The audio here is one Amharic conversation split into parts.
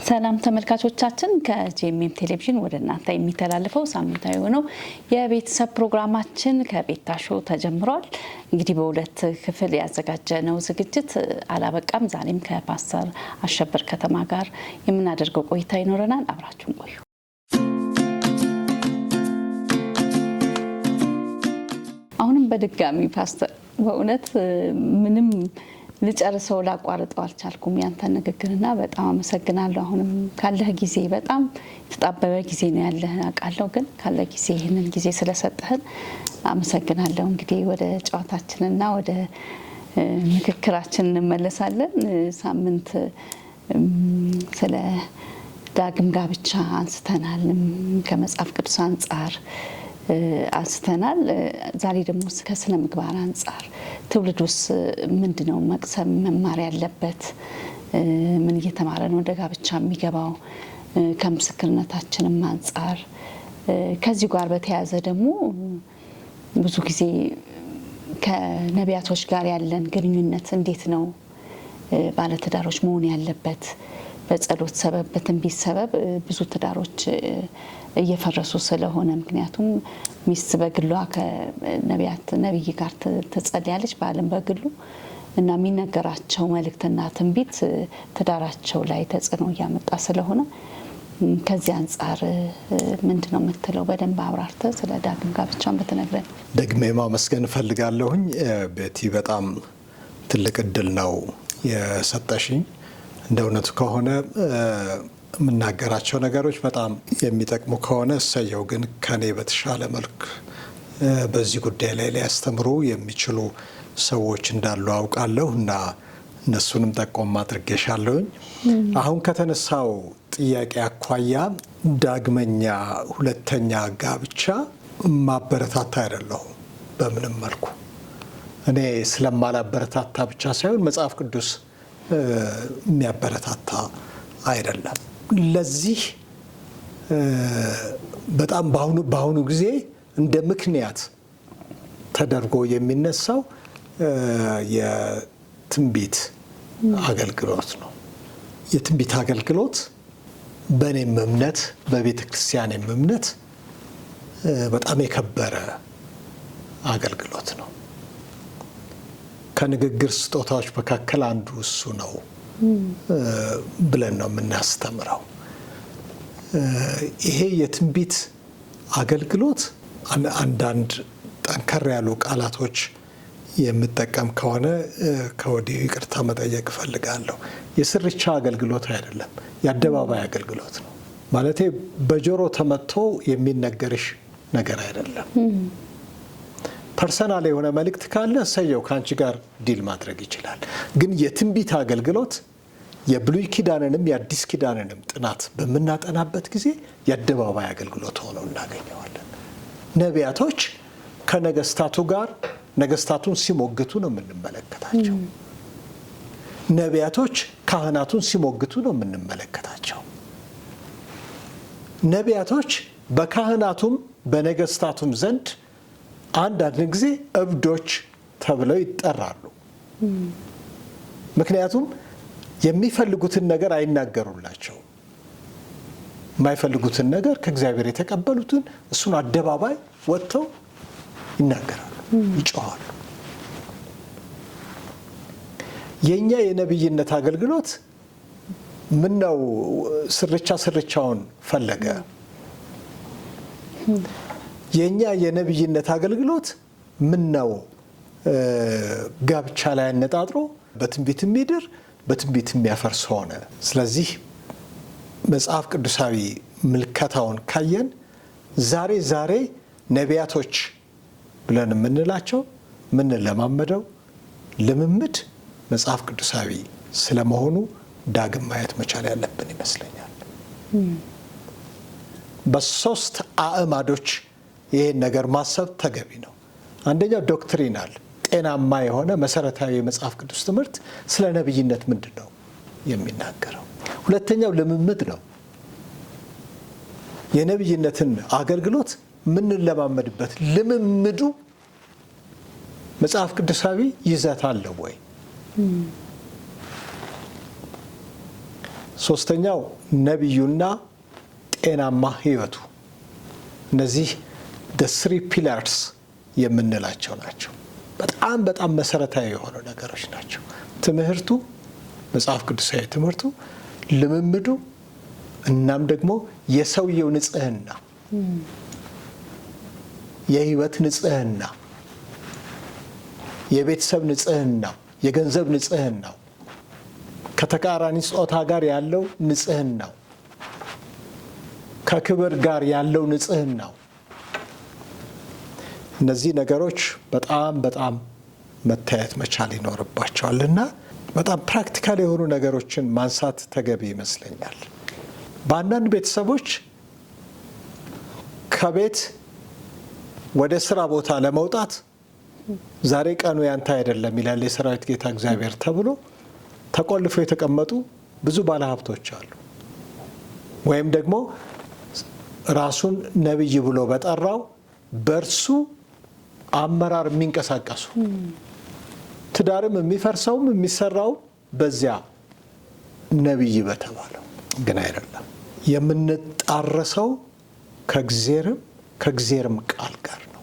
ሰላም ተመልካቾቻችን ከጄኤምኤም ቴሌቪዥን ወደ እናንተ የሚተላለፈው ሳምንታዊ ሆኖ የቤተሰብ ፕሮግራማችን ከቤታ ሾው ተጀምሯል። እንግዲህ በሁለት ክፍል ያዘጋጀነው ዝግጅት አላበቃም። ዛሬም ከፓስተር አሸብር ከተማ ጋር የምናደርገው ቆይታ ይኖረናል። አብራችሁን ቆዩ። አሁንም በድጋሚ ፓስተር በእውነት ምንም ልጨርሰው ላቋርጠው አልቻልኩም ያንተን ንግግርና በጣም አመሰግናለሁ። አሁንም ካለህ ጊዜ በጣም ተጣበበ ጊዜ ነው ያለህ አውቃለሁ፣ ግን ካለ ጊዜ ይሄንን ጊዜ ስለሰጠህን አመሰግናለሁ። እንግዲህ ወደ ጨዋታችንና ወደ ምክክራችን እንመለሳለን። ሳምንት ስለ ዳግም ጋብቻ አንስተናል፣ ከመጽሐፍ ቅዱስ አንጻር አንስተናል። ዛሬ ደግሞ ከስነ ምግባር አንጻር ትውልዱስ ምንድነው መቅሰም መማር ያለበት? ምን እየተማረ ነው ወደ ጋብቻ የሚገባው? ከምስክርነታችንም አንጻር ከዚህ ጋር በተያያዘ ደግሞ ብዙ ጊዜ ከነቢያቶች ጋር ያለን ግንኙነት እንዴት ነው ባለትዳሮች መሆን ያለበት? በጸሎት ሰበብ በትንቢት ሰበብ ብዙ ትዳሮች እየፈረሱ ስለሆነ፣ ምክንያቱም ሚስት በግሏ ነቢይ ጋር ትጸልያለች ባለም በግሉ እና የሚነገራቸው መልእክትና ትንቢት ትዳራቸው ላይ ተጽዕኖ እያመጣ ስለሆነ ከዚህ አንጻር ምንድነው የምትለው? በደንብ አብራርተህ ስለ ዳግም ጋብቻን በተነግረን። ደግሜ ማመስገን እፈልጋለሁኝ። ቤቲ በጣም ትልቅ እድል ነው የሰጠሽኝ። እንደ እውነቱ ከሆነ የምናገራቸው ነገሮች በጣም የሚጠቅሙ ከሆነ እሰየው። ግን ከኔ በተሻለ መልክ በዚህ ጉዳይ ላይ ሊያስተምሩ የሚችሉ ሰዎች እንዳሉ አውቃለሁ እና እነሱንም ጠቆም አድርጌሻለሁኝ። አሁን ከተነሳው ጥያቄ አኳያ ዳግመኛ ሁለተኛ ጋብቻ ማበረታታ አይደለሁም በምንም መልኩ። እኔ ስለማላበረታታ ብቻ ሳይሆን መጽሐፍ ቅዱስ የሚያበረታታ አይደለም። ለዚህ በጣም በአሁኑ ጊዜ እንደ ምክንያት ተደርጎ የሚነሳው የትንቢት አገልግሎት ነው። የትንቢት አገልግሎት በእኔም እምነት በቤተ ክርስቲያኔም እምነት በጣም የከበረ አገልግሎት ነው። ከንግግር ስጦታዎች መካከል አንዱ እሱ ነው ብለን ነው የምናስተምረው። ይሄ የትንቢት አገልግሎት አንዳንድ ጠንከር ያሉ ቃላቶች የምጠቀም ከሆነ ከወዲሁ ይቅርታ መጠየቅ እፈልጋለሁ። የስርቻ አገልግሎት አይደለም፣ የአደባባይ አገልግሎት ነው። ማለቴ በጆሮ ተመቶ የሚነገርሽ ነገር አይደለም። ፐርሰናል የሆነ መልእክት ካለ እሰየው፣ ከአንቺ ጋር ዲል ማድረግ ይችላል። ግን የትንቢት አገልግሎት የብሉይ ኪዳንንም የአዲስ ኪዳንንም ጥናት በምናጠናበት ጊዜ የአደባባይ አገልግሎት ሆነው እናገኘዋለን። ነቢያቶች ከነገስታቱ ጋር ነገስታቱን ሲሞግቱ ነው የምንመለከታቸው። ነቢያቶች ካህናቱን ሲሞግቱ ነው የምንመለከታቸው። ነቢያቶች በካህናቱም በነገስታቱም ዘንድ አንዳንድ ጊዜ እብዶች ተብለው ይጠራሉ። ምክንያቱም የሚፈልጉትን ነገር አይናገሩላቸው። የማይፈልጉትን ነገር ከእግዚአብሔር የተቀበሉትን እሱን አደባባይ ወጥተው ይናገራሉ፣ ይጮኻሉ። የኛ የነብይነት አገልግሎት ምነው ስርቻውን ፈለገ? የኛ የነብይነት አገልግሎት ምነው ጋብቻ ላይ አነጣጥሮ በትንቢት የሚድር በትንቢት የሚያፈርስ ሆነ? ስለዚህ መጽሐፍ ቅዱሳዊ ምልከታውን ካየን ዛሬ ነቢያቶች ብለን የምንላቸው የምንለማመደው ልምምድ መጽሐፍ ቅዱሳዊ ስለመሆኑ ዳግም ማየት መቻል ያለብን ይመስለኛል። በሶስት አዕማዶች ይህን ነገር ማሰብ ተገቢ ነው። አንደኛው ዶክትሪናል ጤናማ የሆነ መሰረታዊ የመጽሐፍ ቅዱስ ትምህርት ስለ ነብይነት ምንድን ነው የሚናገረው? ሁለተኛው ልምምድ ነው። የነብይነትን አገልግሎት ምንለማመድበት ልምምዱ መጽሐፍ ቅዱሳዊ ይዘት አለው ወይ? ሶስተኛው ነቢዩና ጤናማ ህይወቱ። እነዚህ the 3 pillars የምንላቸው ናቸው። በጣም በጣም መሰረታዊ የሆኑ ነገሮች ናቸው። ትምህርቱ፣ መጽሐፍ ቅዱሳዊ ትምህርቱ፣ ልምምዱ፣ እናም ደግሞ የሰውየው ንጽህና፣ የህይወት ንጽህና፣ የቤተሰብ ንጽህና፣ የገንዘብ ንጽህናው፣ ከተቃራኒ ጾታ ጋር ያለው ንጽህናው፣ ከክብር ጋር ያለው ንጽህናው። እነዚህ ነገሮች በጣም በጣም መታየት መቻል ይኖርባቸዋል እና በጣም ፕራክቲካል የሆኑ ነገሮችን ማንሳት ተገቢ ይመስለኛል። በአንዳንድ ቤተሰቦች ከቤት ወደ ስራ ቦታ ለመውጣት ዛሬ ቀኑ ያንተ አይደለም ይላል የሰራዊት ጌታ እግዚአብሔር ተብሎ ተቆልፈው የተቀመጡ ብዙ ባለሀብቶች አሉ። ወይም ደግሞ ራሱን ነቢይ ብሎ በጠራው በእርሱ አመራር የሚንቀሳቀሱ ትዳርም የሚፈርሰውም የሚሰራውም በዚያ ነቢይ በተባለው ግን አይደለም። የምንጣረሰው ከእግዚአብሔርም ቃል ጋር ነው።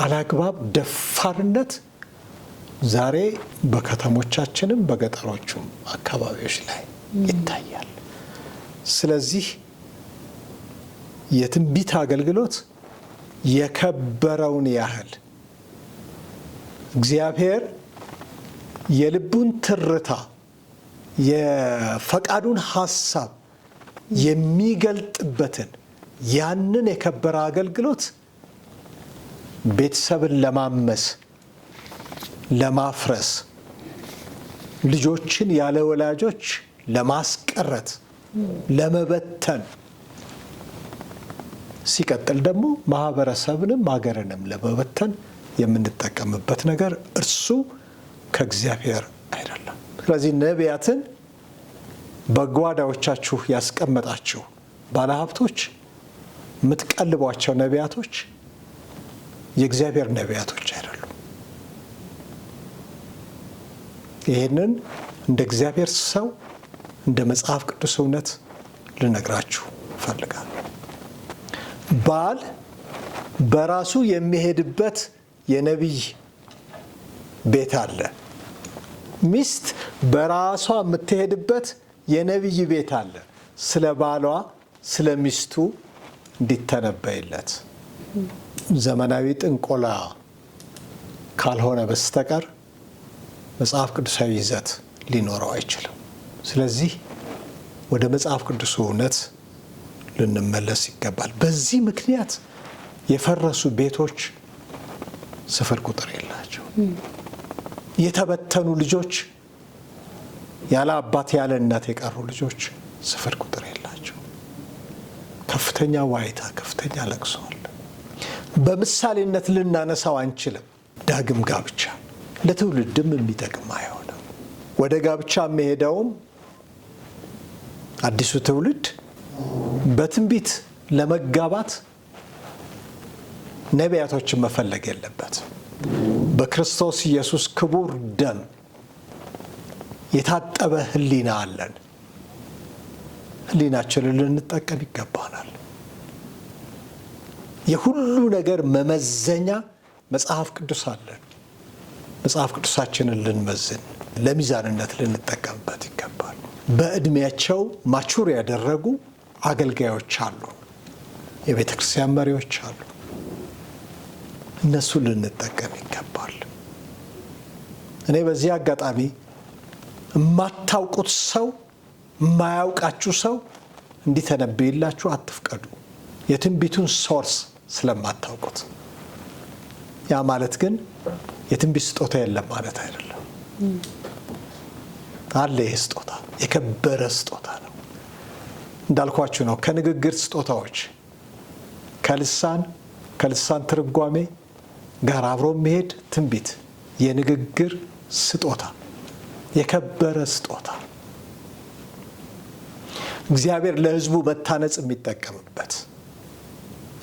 አላግባብ ደፋርነት ዛሬ በከተሞቻችንም በገጠሮቹም አካባቢዎች ላይ ይታያል። ስለዚህ የትንቢት አገልግሎት የከበረውን ያህል እግዚአብሔር የልቡን ትርታ የፈቃዱን ሐሳብ የሚገልጥበትን ያንን የከበረ አገልግሎት ቤተሰብን ለማመስ፣ ለማፍረስ፣ ልጆችን ያለ ወላጆች ለማስቀረት፣ ለመበተን፣ ሲቀጥል ደግሞ ማህበረሰብንም ሀገርንም ለመበተን የምንጠቀምበት ነገር እርሱ ከእግዚአብሔር አይደለም። ስለዚህ ነቢያትን በጓዳዎቻችሁ ያስቀመጣችሁ ባለሀብቶች፣ የምትቀልቧቸው ነቢያቶች የእግዚአብሔር ነቢያቶች አይደሉም። ይህንን እንደ እግዚአብሔር ሰው እንደ መጽሐፍ ቅዱስ እውነት ልነግራችሁ እፈልጋለሁ። ባል በራሱ የሚሄድበት የነቢይ ቤት አለ። ሚስት በራሷ የምትሄድበት የነቢይ ቤት አለ። ስለ ባሏ ስለ ሚስቱ እንዲተነበይለት ዘመናዊ ጥንቆላ ካልሆነ በስተቀር መጽሐፍ ቅዱሳዊ ይዘት ሊኖረው አይችልም። ስለዚህ ወደ መጽሐፍ ቅዱስ እውነት ልንመለስ ይገባል። በዚህ ምክንያት የፈረሱ ቤቶች ስፍር ቁጥር የላቸው። የተበተኑ ልጆች፣ ያለ አባት ያለ እናት የቀሩ ልጆች ስፍር ቁጥር የላቸው። ከፍተኛ ዋይታ፣ ከፍተኛ ለቅሶ አለ። በምሳሌነት ልናነሳው አንችልም። ዳግም ጋብቻ ለትውልድም የሚጠቅም አይሆንም። ወደ ጋብቻ የሚሄደውም አዲሱ ትውልድ በትንቢት ለመጋባት ነቢያቶችን መፈለግ የለበት። በክርስቶስ ኢየሱስ ክቡር ደም የታጠበ ሕሊና አለን። ሕሊናችንን ልንጠቀም ይገባናል። የሁሉ ነገር መመዘኛ መጽሐፍ ቅዱስ አለን። መጽሐፍ ቅዱሳችንን ልንመዝን፣ ለሚዛንነት ልንጠቀምበት ይገባል። በዕድሜያቸው ማቹር ያደረጉ አገልጋዮች አሉ፣ የቤተ ክርስቲያን መሪዎች አሉ። እነሱ ልንጠቀም ይገባል። እኔ በዚህ አጋጣሚ የማታውቁት ሰው፣ የማያውቃችሁ ሰው እንዲተነብይላችሁ አትፍቀዱ። የትንቢቱን ሶርስ ስለማታውቁት። ያ ማለት ግን የትንቢት ስጦታ የለም ማለት አይደለም። አለ። ይህ ስጦታ የከበረ ስጦታ ነው። እንዳልኳችሁ ነው። ከንግግር ስጦታዎች ከልሳን ትርጓሜ ጋር አብሮ መሄድ ትንቢት፣ የንግግር ስጦታ፣ የከበረ ስጦታ እግዚአብሔር ለሕዝቡ መታነጽ የሚጠቀምበት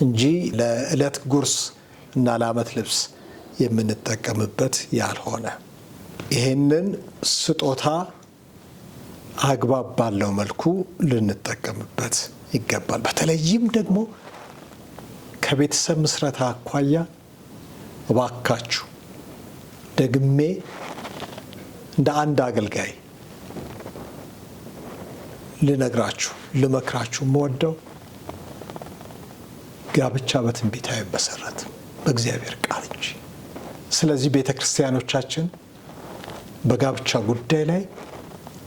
እንጂ ለዕለት ጉርስ እና ለዓመት ልብስ የምንጠቀምበት ያልሆነ። ይህንን ስጦታ አግባብ ባለው መልኩ ልንጠቀምበት ይገባል። በተለይም ደግሞ ከቤተሰብ ምስረታ አኳያ እባካችሁ ደግሜ እንደ አንድ አገልጋይ ልነግራችሁ ልመክራችሁ የምወደው ጋብቻ በትንቢት አይመሰረትም በእግዚአብሔር ቃል እንጂ። ስለዚህ ቤተ ክርስቲያኖቻችን በጋብቻ ጉዳይ ላይ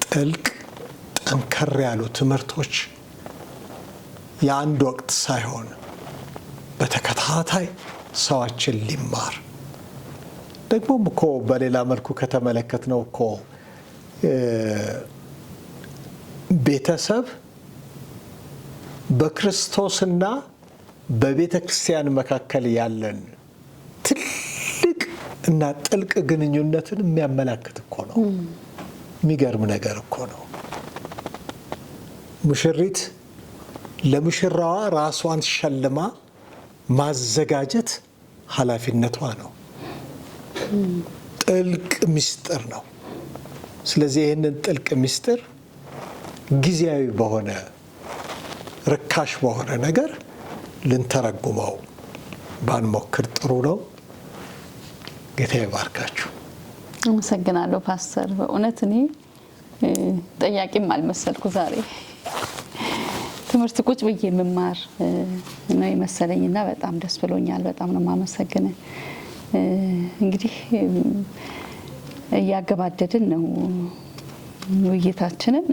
ጥልቅ ጠንከር ያሉ ትምህርቶች የአንድ ወቅት ሳይሆን በተከታታይ ሰዋችን ሊማር ደግሞም እኮ በሌላ መልኩ ከተመለከትነው እኮ ቤተሰብ በክርስቶስና በቤተ ክርስቲያን መካከል ያለን ትልቅ እና ጥልቅ ግንኙነትን የሚያመላክት እኮ ነው። የሚገርም ነገር እኮ ነው። ሙሽሪት ለሙሽራዋ ራሷን ሸልማ ማዘጋጀት ኃላፊነቷ ነው። ጥልቅ ምስጢር ነው። ስለዚህ ይህንን ጥልቅ ምስጢር ጊዜያዊ በሆነ ርካሽ በሆነ ነገር ልንተረጉመው ባንሞክር ጥሩ ነው። ጌታ ይባርካችሁ። አመሰግናለሁ ፓስተር። በእውነት እኔ ጠያቂም አልመሰልኩ ዛሬ ትምህርት ቁጭ ብዬ የምማር ነው የመሰለኝና በጣም ደስ ብሎኛል። በጣም ነው የማመሰግነው። እንግዲህ እያገባደድን ነው ውይይታችንን።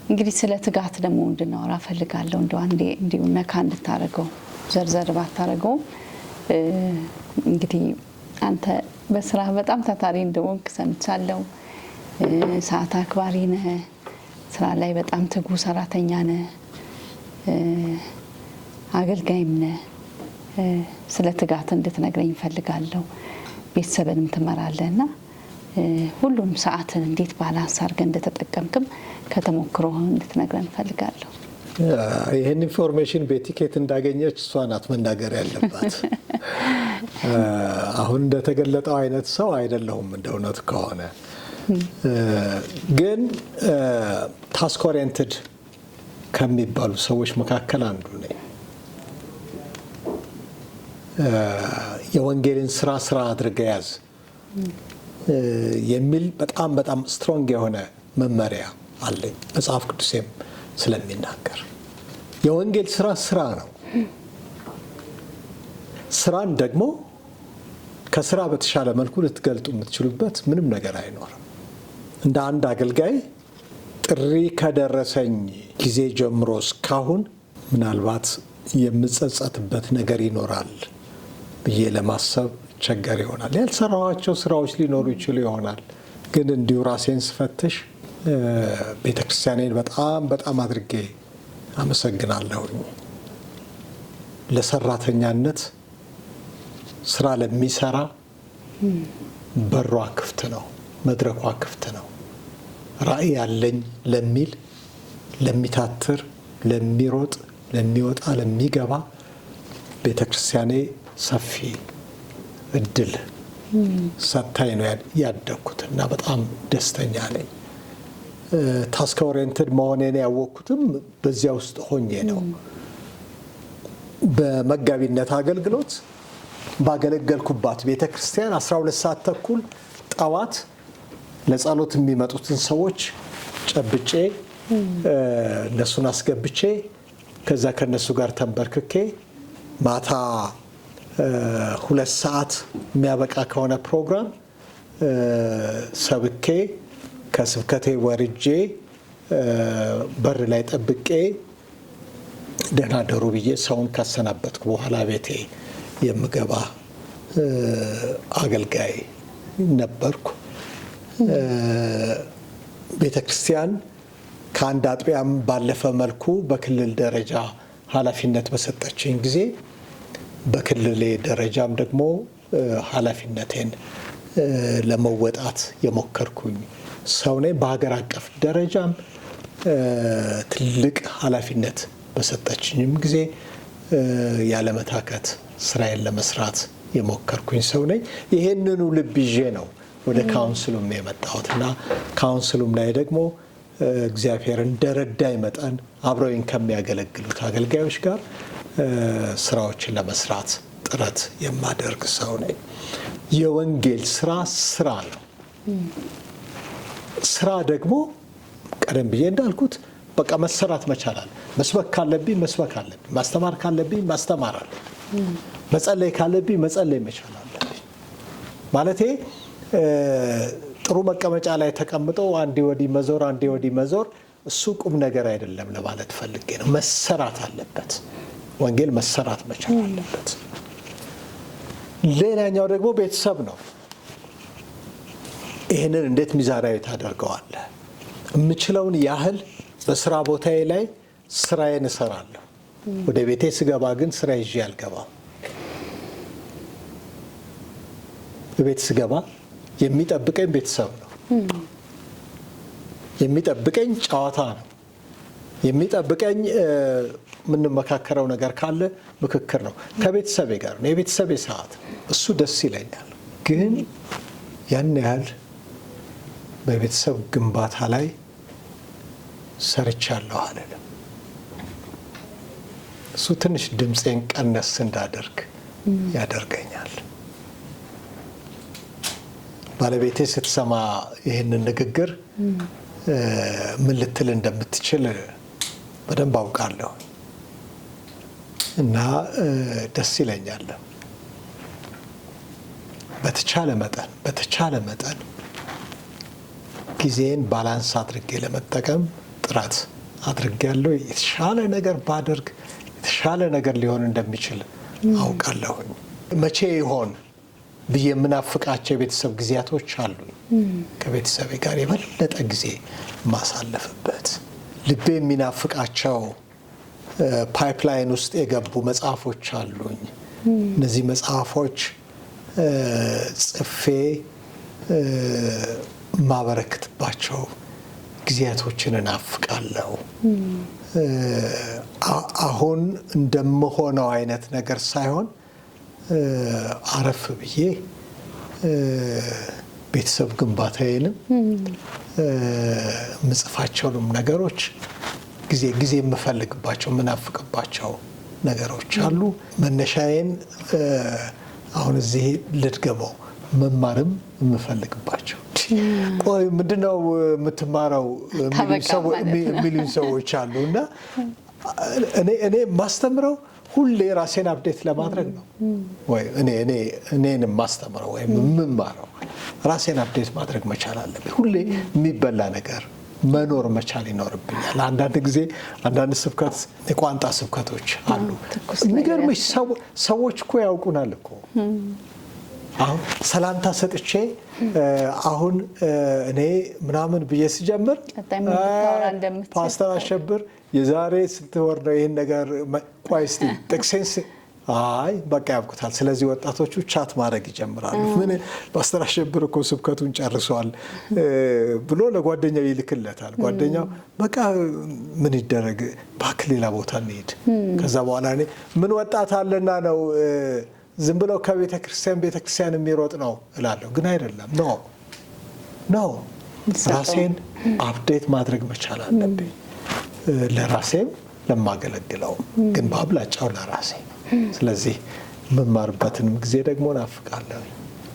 እንግዲህ ስለ ትጋት ደግሞ እንድናወራ ፈልጋለሁ። እንደው አንዴ እንዲሁ ነካ እንድታረገው ዘርዘር ባታረገው። እንግዲህ አንተ በስራ በጣም ታታሪ እንደሆንክ ሰምቻለሁ። ሰዓት አክባሪ ነህ። ስራ ላይ በጣም ትጉ ሰራተኛ ነህ። አገልጋይም ነህ። ስለ ትጋት እንድትነግረኝ እፈልጋለሁ። ቤተሰብንም ትመራለህና ሁሉም ሰዓትን እንዴት ባላንስ አድርገህ እንደተጠቀምክም ከተሞክሮ እንድትነግረን እፈልጋለሁ። ይህን ኢንፎርሜሽን በቲኬት እንዳገኘች እሷ ናት መናገር ያለባት። አሁን እንደተገለጠው አይነት ሰው አይደለሁም እንደ እውነቱ ከሆነ። ግን ታስክ ኦሪየንትድ ከሚባሉ ሰዎች መካከል አንዱ ነኝ። የወንጌልን ስራ አድርገህ ያዝ የሚል በጣም ስትሮንግ የሆነ መመሪያ አለኝ መጽሐፍ ቅዱሴም ስለሚናገር። የወንጌል ስራ ነው። ስራን ደግሞ ከስራ በተሻለ መልኩ ልትገልጡ የምትችሉበት ምንም ነገር አይኖርም። እንደ አንድ አገልጋይ ጥሪ ከደረሰኝ ጊዜ ጀምሮ እስካሁን ምናልባት የምጸጸትበት ነገር ይኖራል ብዬ ለማሰብ ቸገር ይሆናል። ያልሰራኋቸው ስራዎች ሊኖሩ ይችሉ ይሆናል። ግን እንዲሁ ራሴን ስፈትሽ ቤተክርስቲያኔን በጣም አድርጌ አመሰግናለሁኝ። ለሰራተኛነት ስራ ለሚሰራ በሯ ክፍት ነው፣ መድረኳ ክፍት ነው። ራዕይ ያለኝ ለሚል፣ ለሚታትር፣ ለሚሮጥ፣ ለሚወጣ፣ ለሚገባ ቤተክርስቲያኔ ሰፊ እድል ሰጥታኝ ነው ያደግኩት እና በጣም ደስተኛ ነኝ። ታስክ ኦሪየንትድ መሆኔን ያወቅኩትም በዚያ ውስጥ ሆኜ ነው። በመጋቢነት አገልግሎት ባገለገልኩባት ቤተ ክርስቲያን 12 ሰዓት ተኩል ጠዋት ለጸሎት የሚመጡትን ሰዎች ጨብጬ እነሱን አስገብቼ ከዛ ከነሱ ጋር ተንበርክኬ ማታ 2 ሰዓት የሚያበቃ ከሆነ ፕሮግራም ሰብኬ ከስብከቴ ወርጄ በር ላይ ጠብቄ ደህና ደሩ ብዬ ሰውን ካሰናበትኩ በኋላ ቤቴ የምገባ አገልጋይ ነበርኩ። ቤተ ክርስቲያን ከአንድ አጥቢያም ባለፈ መልኩ በክልል ደረጃ ኃላፊነት በሰጠችኝ ጊዜ በክልሌ ደረጃም ደግሞ ኃላፊነቴን ለመወጣት የሞከርኩኝ ሰው ነኝ። በሀገር አቀፍ ደረጃም ትልቅ ኃላፊነት በሰጠችኝም ጊዜ ያለመታከት ስራዬን ለመስራት የሞከርኩኝ ሰው ነኝ። ይሄንኑ ልብ ይዤ ነው ወደ ካውንስሉም የመጣሁት እና ካውንስሉም ላይ ደግሞ እግዚአብሔር እንደረዳኝ መጠን አብረውኝ ከሚያገለግሉት አገልጋዮች ጋር ስራዎችን ለመስራት ጥረት የማደርግ ሰው ነኝ። የወንጌል ስራ ነው። ስራ ደግሞ ቀደም ብዬ እንዳልኩት በቃ መሰራት መቻል አለ። መስበክ ካለብኝ መስበክ አለብኝ፣ ማስተማር ካለብኝ ማስተማር አለብኝ፣ መጸለይ ካለብኝ መጸለይ መቻል አለብኝ። ማለቴ ጥሩ መቀመጫ ላይ ተቀምጠው አንዴ ወዲህ መዞር አንዴ ወዲህ መዞር እሱ ቁም ነገር አይደለም ለማለት ፈልጌ ነው። መሰራት አለበት። ወንጌል መሰራት መቻል አለበት። ሌላኛው ደግሞ ቤተሰብ ነው። ይህንን እንዴት ሚዛናዊ ታደርገዋለህ? የምችለውን ያህል በስራ ቦታዬ ላይ ስራዬን እሰራለሁ። ወደ ቤቴ ስገባ ግን ስራ ይዤ አልገባም። በቤት ስገባ የሚጠብቀኝ ቤተሰብ ነው። የሚጠብቀኝ ጨዋታ ነው። የሚጠብቀኝ የምንመካከረው ነገር ካለ ምክክር ነው። ከቤተሰቤ ጋር ነው። የቤተሰቤ ሰዓት እሱ ደስ ይለኛል። ግን ያን ያህል በቤተሰብ ግንባታ ላይ ሰርቻለሁ አልልም። እሱ ትንሽ ድምፄን ቀነስ እንዳደርግ ያደርገኛል። ባለቤቴ ስትሰማ ይህንን ንግግር ምን ልትል እንደምትችል በደንብ አውቃለሁ እና ደስ ይለኛል። በተቻለ መጠን ጊዜን ባላንስ አድርጌ ለመጠቀም ጥረት አድርጌያለሁ። የተሻለ ነገር ባደርግ የተሻለ ነገር ሊሆን እንደሚችል አውቃለሁኝ። መቼ ይሆን ብዬ የምናፍቃቸው የቤተሰብ ጊዜያቶች አሉኝ። ከቤተሰቤ ጋር የበለጠ ጊዜ ማሳለፍበት ልቤ የሚናፍቃቸው ፓይፕላይን ውስጥ የገቡ መጽሐፎች አሉኝ። እነዚህ መጽሐፎች ጽፌ ማበረክትባቸው ጊዜያቶችን እናፍቃለሁ። አሁን እንደምሆነው አይነት ነገር ሳይሆን አረፍ ብዬ ቤተሰብ ግንባታዬንም የምጽፋቸውንም ነገሮች ጊዜ የምፈልግባቸው የምናፍቅባቸው ነገሮች አሉ። መነሻዬን አሁን እዚህ ልድገመው፣ መማርም የምፈልግባቸው። ቆይ ምንድነው የምትማረው የሚሉኝ ሰዎች አሉ እና እኔ ማስተምረው ሁሌ ራሴን አፕዴት ለማድረግ ነው። ወይ እኔን ማስተምረው ወይም የምማረው ራሴን አፕዴት ማድረግ መቻል አለብኝ። ሁሌ የሚበላ ነገር መኖር መቻል ይኖርብኛል። አንዳንድ ጊዜ አንዳንድ ስብከት የቋንጣ ስብከቶች አሉ። የሚገርምሽ ሰዎች እኮ ያውቁናል እኮ። አሁን ሰላምታ ሰጥቼ አሁን እኔ ምናምን ብዬ ስጀምር ፓስተር አሸብር የዛሬ ስንት ወር ነው ይህን ነገር ቆይ እስቲ ጥቅሴን አይ በቃ ያብቁታል። ስለዚህ ወጣቶቹ ቻት ማድረግ ይጀምራሉ። ምን ፓስተር አሸብር እኮ ስብከቱን ጨርሷል ብሎ ለጓደኛው ይልክለታል። ጓደኛው በቃ ምን ይደረግ እባክህ ሌላ ቦታ እንሂድ። ከዛ በኋላ እኔ ምን ወጣት አለና ነው ዝም ብለው ከቤተ ክርስቲያን የሚሮጥ ነው እላለሁ። ግን አይደለም። ኖ ራሴን አፕዴት ማድረግ መቻል አለብኝ። ለራሴም ለማገለግለው ግን በአብላጫው ለራሴ። ስለዚህ የምማርበትንም ጊዜ ደግሞ ናፍቃለሁ።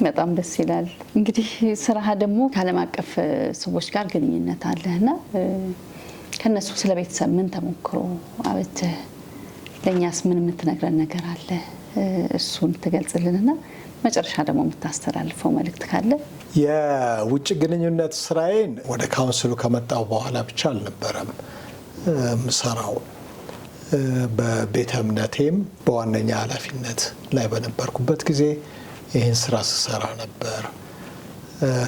በጣም ደስ ይላል። እንግዲህ ስራህ ደግሞ ከዓለም አቀፍ ሰዎች ጋር ግንኙነት አለህና ከነሱ ስለ ቤተሰብ ምን ተሞክሮ አበጀህ? ለእኛስ ምን የምትነግረን ነገር አለ? እሱን ትገልጽልንና መጨረሻ ደግሞ የምታስተላልፈው መልእክት ካለ። የውጭ ግንኙነት ስራዬን ወደ ካውንስሉ ከመጣው በኋላ ብቻ አልነበረም ምሰራው። በቤተ እምነቴም በዋነኛ ኃላፊነት ላይ በነበርኩበት ጊዜ ይህን ስራ ስሰራ ነበር።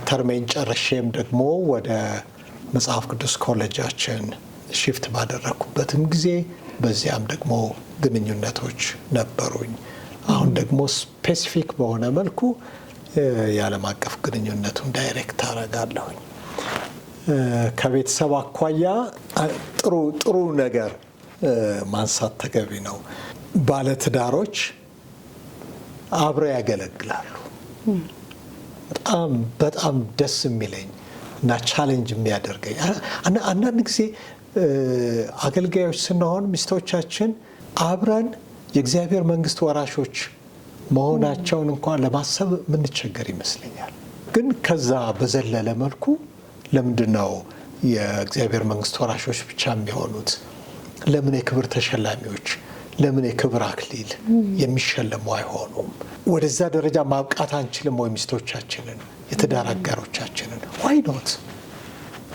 ተርሜን ጨርሼም ደግሞ ወደ መጽሐፍ ቅዱስ ኮሌጃችን ሽፍት ባደረግኩበትም ጊዜ በዚያም ደግሞ ግንኙነቶች ነበሩኝ። አሁን ደግሞ ስፔሲፊክ በሆነ መልኩ የዓለም አቀፍ ግንኙነቱን ዳይሬክት አደርጋለሁኝ። ከቤተሰብ አኳያ ጥሩ ነገር ማንሳት ተገቢ ነው። ባለትዳሮች አብረው ያገለግላሉ። በጣም ደስ የሚለኝ እና ቻሌንጅ የሚያደርገኝ አንዳንድ ጊዜ አገልጋዮች ስንሆን ሚስቶቻችን አብረን የእግዚአብሔር መንግስት ወራሾች መሆናቸውን እንኳን ለማሰብ የምንቸገር ይመስለኛል። ግን ከዛ በዘለለ መልኩ ለምንድን ነው የእግዚአብሔር መንግስት ወራሾች ብቻ የሚሆኑት? ለምን የክብር ተሸላሚዎች፣ ለምን የክብር አክሊል የሚሸለሙ አይሆኑም? ወደዛ ደረጃ ማብቃት አንችልም ወይ ሚስቶቻችንን፣ የትዳር አጋሮቻችንን?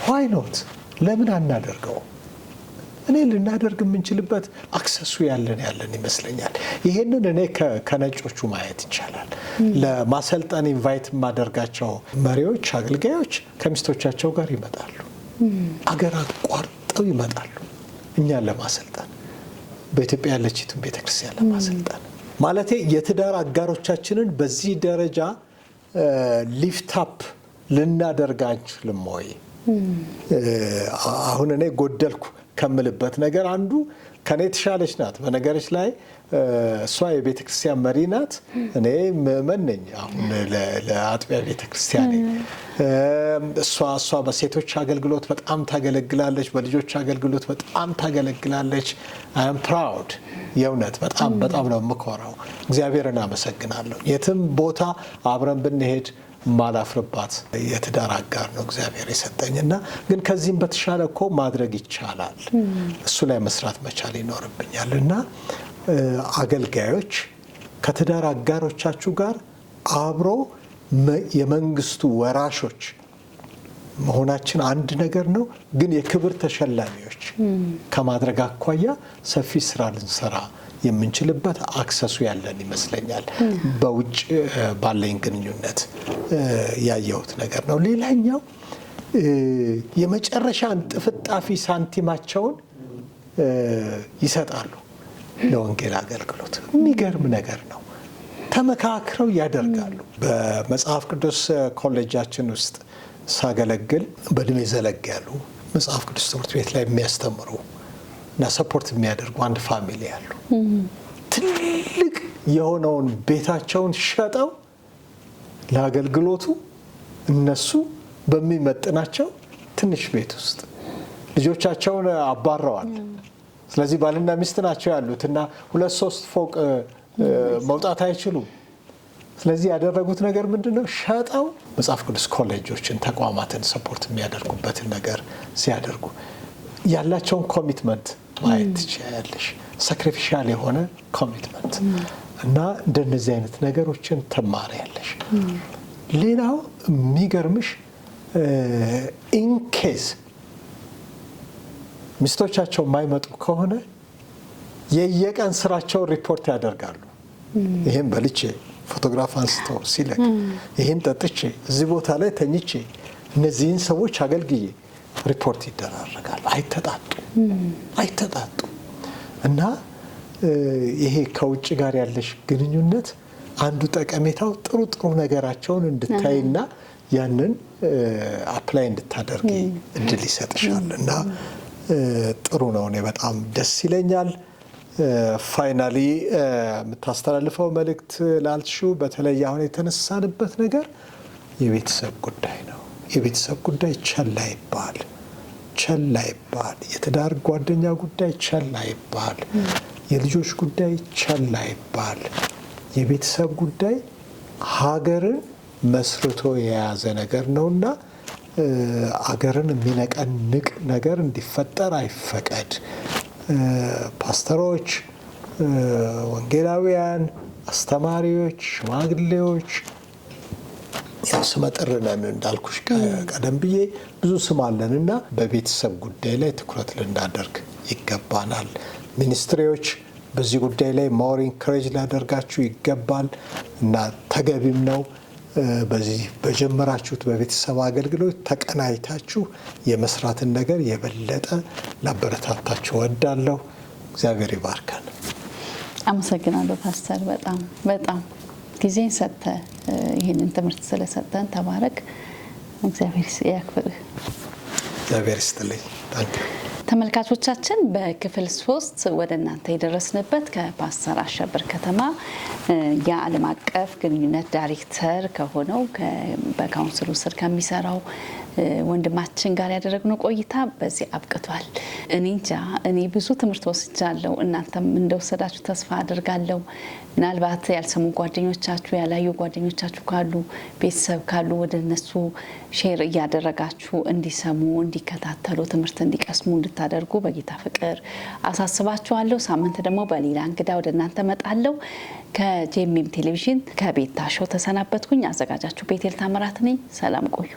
ዋይ ኖት ለምን አናደርገው? እኔ ልናደርግ የምንችልበት አክሰሱ ያለን ይመስለኛል። ይሄንን እኔ ከነጮቹ ማየት ይቻላል። ለማሰልጠን ኢንቫይት የማደርጋቸው መሪዎች፣ አገልጋዮች ከሚስቶቻቸው ጋር ይመጣሉ። አገር አቋርጠው ይመጣሉ እኛን ለማሰልጠን፣ በኢትዮጵያ ያለችትን ቤተክርስቲያን ለማሰልጠን። ማለቴ የትዳር አጋሮቻችንን በዚህ ደረጃ ሊፍታፕ ልናደርግ አንችልም ወይ? አሁን እኔ ጎደልኩ ከምልበት ነገር አንዱ ከኔ የተሻለች ናት። በነገሮች ላይ እሷ የቤተ ክርስቲያን መሪ ናት፣ እኔ ምእመን ነኝ። አሁን ለአጥቢያ ቤተ ክርስቲያን እሷ በሴቶች አገልግሎት በጣም ታገለግላለች፣ በልጆች አገልግሎት በጣም ታገለግላለች። አም ፕራውድ የእውነት በጣም ነው የምኮራው። እግዚአብሔርን አመሰግናለሁ። የትም ቦታ አብረን ብንሄድ ማላፍርባት የትዳር አጋር ነው እግዚአብሔር የሰጠኝና ግን ከዚህም በተሻለ እኮ ማድረግ ይቻላል። እሱ ላይ መስራት መቻል ይኖርብኛል። እና አገልጋዮች ከትዳር አጋሮቻችሁ ጋር አብሮ የመንግስቱ ወራሾች መሆናችን አንድ ነገር ነው። ግን የክብር ተሸላሚዎች ከማድረግ አኳያ ሰፊ ስራ ልንሰራ የምንችልበት አክሰሱ ያለን ይመስለኛል። በውጭ ባለኝ ግንኙነት ያየሁት ነገር ነው። ሌላኛው የመጨረሻ ጥፍጣፊ ሳንቲማቸውን ይሰጣሉ ለወንጌል አገልግሎት። የሚገርም ነገር ነው። ተመካክረው ያደርጋሉ። በመጽሐፍ ቅዱስ ኮሌጃችን ውስጥ ሳገለግል በእድሜ ዘለግ ያሉ መጽሐፍ ቅዱስ ትምህርት ቤት ላይ የሚያስተምሩ እና ሰፖርት የሚያደርጉ አንድ ፋሚሊ ያሉ ትልቅ የሆነውን ቤታቸውን ሸጠው ለአገልግሎቱ እነሱ በሚመጥናቸው ትንሽ ቤት ውስጥ ልጆቻቸውን አባረዋል። ስለዚህ ባልና ሚስት ናቸው ያሉት እና 2-3 ፎቅ መውጣት አይችሉም። ስለዚህ ያደረጉት ነገር ምንድነው? ሸጠው መጽሐፍ ቅዱስ ኮሌጆችን፣ ተቋማትን ሰፖርት የሚያደርጉበትን ነገር ሲያደርጉ ያላቸውን ኮሚትመንት ማየት ትችያለሽ። ሳክሪፊሻል የሆነ ኮሚትመንት እና እንደነዚህ አይነት ነገሮችን ትማሪያለሽ። ሌላው የሚገርምሽ ኢንኬዝ ሚስቶቻቸው የማይመጡ ከሆነ የየቀን ስራቸውን ሪፖርት ያደርጋሉ። ይሄን በልቼ ፎቶግራፍ አንስቶ ሲለቅ፣ ይሄን ጠጥቼ እዚህ ቦታ ላይ ተኝቼ እነዚህን ሰዎች አገልግዬ ሪፖርት ይደራረጋል። አይተጣጡ እና ይሄ ከውጭ ጋር ያለሽ ግንኙነት አንዱ ጠቀሜታው ጥሩ ነገራቸውን እንድታይና ያንን አፕላይ እንድታደርጊ እድል ይሰጥሻል እና ጥሩ ነው። እኔ በጣም ደስ ይለኛል። ፋይናሊ የምታስተላልፈው መልእክት ላልሽው በተለይ አሁን የተነሳንበት ነገር የቤተሰብ ጉዳይ ነው። የቤተሰብ ጉዳይ ቸል አይባል። የትዳር ጓደኛ ጉዳይ ቸል አይባል። የልጆች ጉዳይ ቸል አይባል። የቤተሰብ ጉዳይ ሀገርን መስርቶ የያዘ ነገር ነውና አገርን የሚነቀንቅ ነገር እንዲፈጠር አይፈቀድ። ፓስተሮች፣ ወንጌላውያን፣ አስተማሪዎች፣ ሽማግሌዎች ያው ስመጥር ነን እንዳልኩሽ ቀደም ብዬ ብዙ ስም አለን እና በቤተሰብ ጉዳይ ላይ ትኩረት ልናደርግ ይገባናል። ሚኒስትሪዎች በዚህ ጉዳይ ላይ ሞር ኢንካሬጅ ሊያደርጋችሁ ይገባል እና ተገቢም ነው። በዚህ በጀመራችሁት በቤተሰብ አገልግሎት ተቀናይታችሁ የመስራትን ነገር የበለጠ ላበረታታችሁ እወዳለሁ። እግዚአብሔር ይባርካል። አመሰግናለሁ ፓስተር። በጣም ጊዜን ሰጥተ ይህንን ትምህርት ስለሰጠን ተባረክ። እግዚአብሔር ያክብርህ። እግዚአብሔር ይስጥልኝ። ተመልካቾቻችን በክፍል 3 ወደ እናንተ የደረስንበት ከፓስተር አሸብር ከተማ የዓለም አቀፍ ግንኙነት ዳይሬክተር ከሆነው በካውንስሉ ስር ከሚሰራው ወንድማችን ጋር ያደረግነው ቆይታ በዚህ አብቅቷል። እኔ እንጃ እኔ ብዙ ትምህርት ወስጃለሁ። እናንተም እንደወሰዳችሁ ተስፋ አድርጋለሁ። ምናልባት ያልሰሙ ጓደኞቻችሁ ያላዩ ጓደኞቻችሁ ካሉ ቤተሰብ ካሉ ወደ እነሱ ሼር እያደረጋችሁ እንዲሰሙ እንዲከታተሉ ትምህርት እንዲቀስሙ እንድታደርጉ በጌታ ፍቅር አሳስባችኋለሁ። ሳምንት ደግሞ በሌላ እንግዳ ወደ እናንተ መጣለሁ። ከጄኤምኤም ቴሌቪዥን ከቤታ ሾው ተሰናበትኩኝ። አዘጋጃችሁ ቤቴል ታምራት ነኝ። ሰላም ቆዩ።